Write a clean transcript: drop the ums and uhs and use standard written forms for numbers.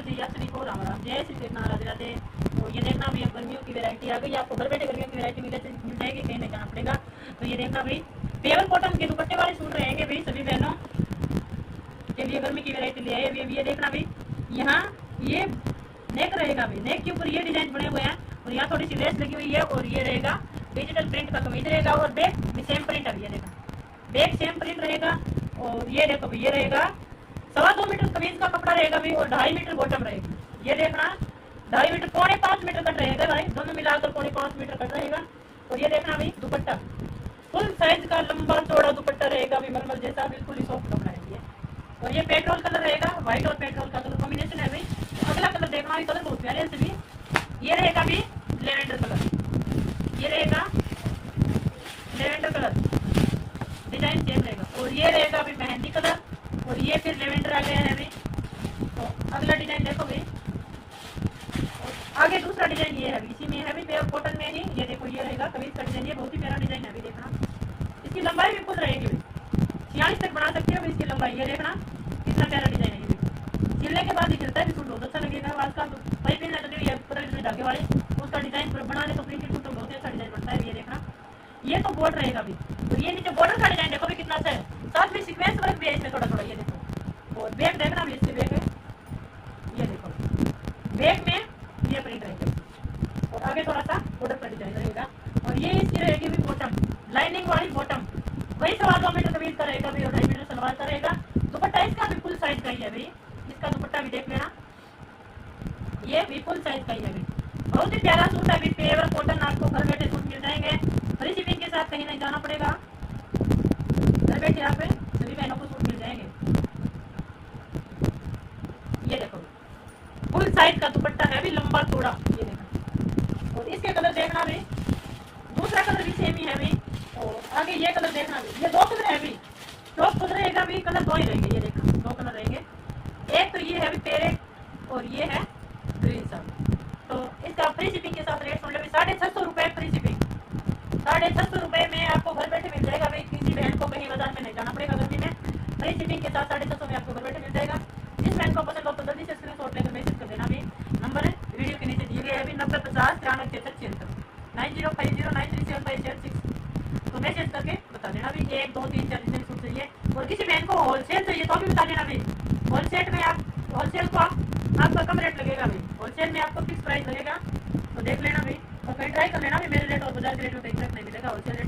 जी यात्री को राम राम, जय श्री कृष्ण, राधे राधे। तो ये देखना भाई, अब गर्मियों की वैरायटी आ गई, आपको घर बैठे गर्मियों की वैरायटी मिल जाएगी, कहीं नहीं जाना पड़ेगा। तो ये देखना भाई, पेवर कॉटन के दुपट्टे वाले सूट रहेंगे भाई सभी बहनों के लिए, गर्मी की वैरायटी ले आए। ये देखना भाई, यहाँ ये नेक रहेगा भाई, नेक के ऊपर ये डिजाइन बने हुए हैं और यहाँ थोड़ी सी लेस लगी हुई है, और ये रहेगा डिजिटल प्रिंट का कमीज रहेगा, और बैक भी सेम प्रिंट है। ये देखा, बैक सेम प्रिंट रहेगा, और ये देखो भाई, ये रहेगा 2.25 मीटर कमीज का कपड़ा रहेगा भाई, और 2.5 मीटर बॉटम रहेगी। ये देखना 2.5 मीटर, 4.25 मीटर कट रहेगा भाई, दोनों मिलाकर 4.25 मीटर कट रहेगा। और ये देखना भाई, दुपट्टा फुल साइज का लंबा चौड़ा दुपट्टा रहेगा भाई, मलमल जैसा, बिल्कुल ही सॉफ्ट कपड़ा है ये। और ये पेट्रोल कलर रहेगा, व्हाइट और पेट्रोल का कलर कॉम्बिनेशन है भाई। अगला कलर देखना भाई, कलर बहुत प्यारे से भी, ये रहेगा भी लेवेंडर कलर, ये रहेगा लेवेंडर कलर, डिजाइन सेम रहेगा। और ये रहेगा भी मेहंदी कलर, और ये फिर लेवेंडर आ गया है अभी। तो अगला डिजाइन देखो भाई, आगे दूसरा डिजाइन ये है, इसी में है भी प्योर कॉटन में ही। ये देखो, ये रहेगा कमीज का डिजाइन, ये बहुत ही प्यारा डिजाइन है अभी। देखना इसकी लंबाई भी खुद रहेगी भाई, 46 तक बना सकते हो इसकी लंबाई। ये देखना कितना प्यारा डिजाइन है ये, सिलने के बाद ही चलता है भी, सूट बहुत अच्छा लगेगा। आजकल तो पाइपिंग है धागे वाले, उसका डिजाइन बनाने तो प्रिंटेड सूट बहुत अच्छा डिजाइन बनता है। ये देखना, ये तो बॉर्डर रहेगा भी, और ये नीचे बॉर्डर का डिजाइन देखो भी कितना अच्छा है, साथ में सीक्वेंस वर्क भी है इसमें थोड़ा थोड़ा। ये देखो, और बैक देखना भी, इसके बैक है, ये देखो बैक में ये प्रिंट रहेगा, और आगे थोड़ा सा बॉर्डर का डिजाइन रहेगा। और ये इसकी रहेगी भी बॉटम, लाइनिंग वाली बॉटम, वही 2.25 मीटर कमीज का रहेगा भाई, और 2.5 मीटर सलवार का रहेगा। दुपट्टा इसका भी फुल साइज का ही है भाई, इसका दुपट्टा भी देख लेना, ये भी फुल साइज का ही है भाई। बहुत ही प्यारा सूट है, पेवर कॉटन, आपको घर बैठे सूट मिल जाएंगे, फ्री शिपिंग के साथ, कहीं नहीं जाना पड़ेगा, घर बैठे यहाँ पे सभी बहनों को सूट मिल जाएंगे। ये देखो, फुल साइज का दुपट्टा है भी, लंबा चौड़ा। ये देखो, और इसके कलर देखना भी, दूसरा कलर भी सेम ही है भी, और आगे ये कलर देखना भी, ये 2 कलर है भी, टॉप कलर रहेगा भी, कलर 2 ही रहेंगे। ये देखना 2 कलर रहेंगे, एक तो ये है भी पेरेट, और ये है ग्रीन सा। तो इसका फ्री शिपिंग के साथ रेट सुन लो, 650 रुपए फ्री शिपिंग, 650 रुपए में आपको घर बैठे मिल जाएगा भाई। किसी बहन को कहीं बाजार में नहीं जाना पड़ेगा, गर्मी में फ्री शिपिंग के साथ 650 में आपको घर बैठे मिल जाएगा। जिस बहन को पसंद हो तो जल्दी से स्क्रीनशॉट लेकर मैसेज कर देना भी, नंबर है वीडियो के नीचे दिए गए हैं 9050 9376 9050937576। तो मैसेज करके बता देना भी 1 2 3 4 जितने सूट चाहिए। और किसी बहन को होलसेल चाहिए तो भी बता देना भाई, होलसेल में आप, होलसेल को आपका कम रेट लगेगा भाई, होलसेल में आपको फिक्स प्राइस लगेगा। तो देख लेना भाई, और कहीं ट्राई कर लेना भी, मेरे रेट और बाजार के रेट में कहीं फर्क नहीं मिलेगा, होलसेल रेट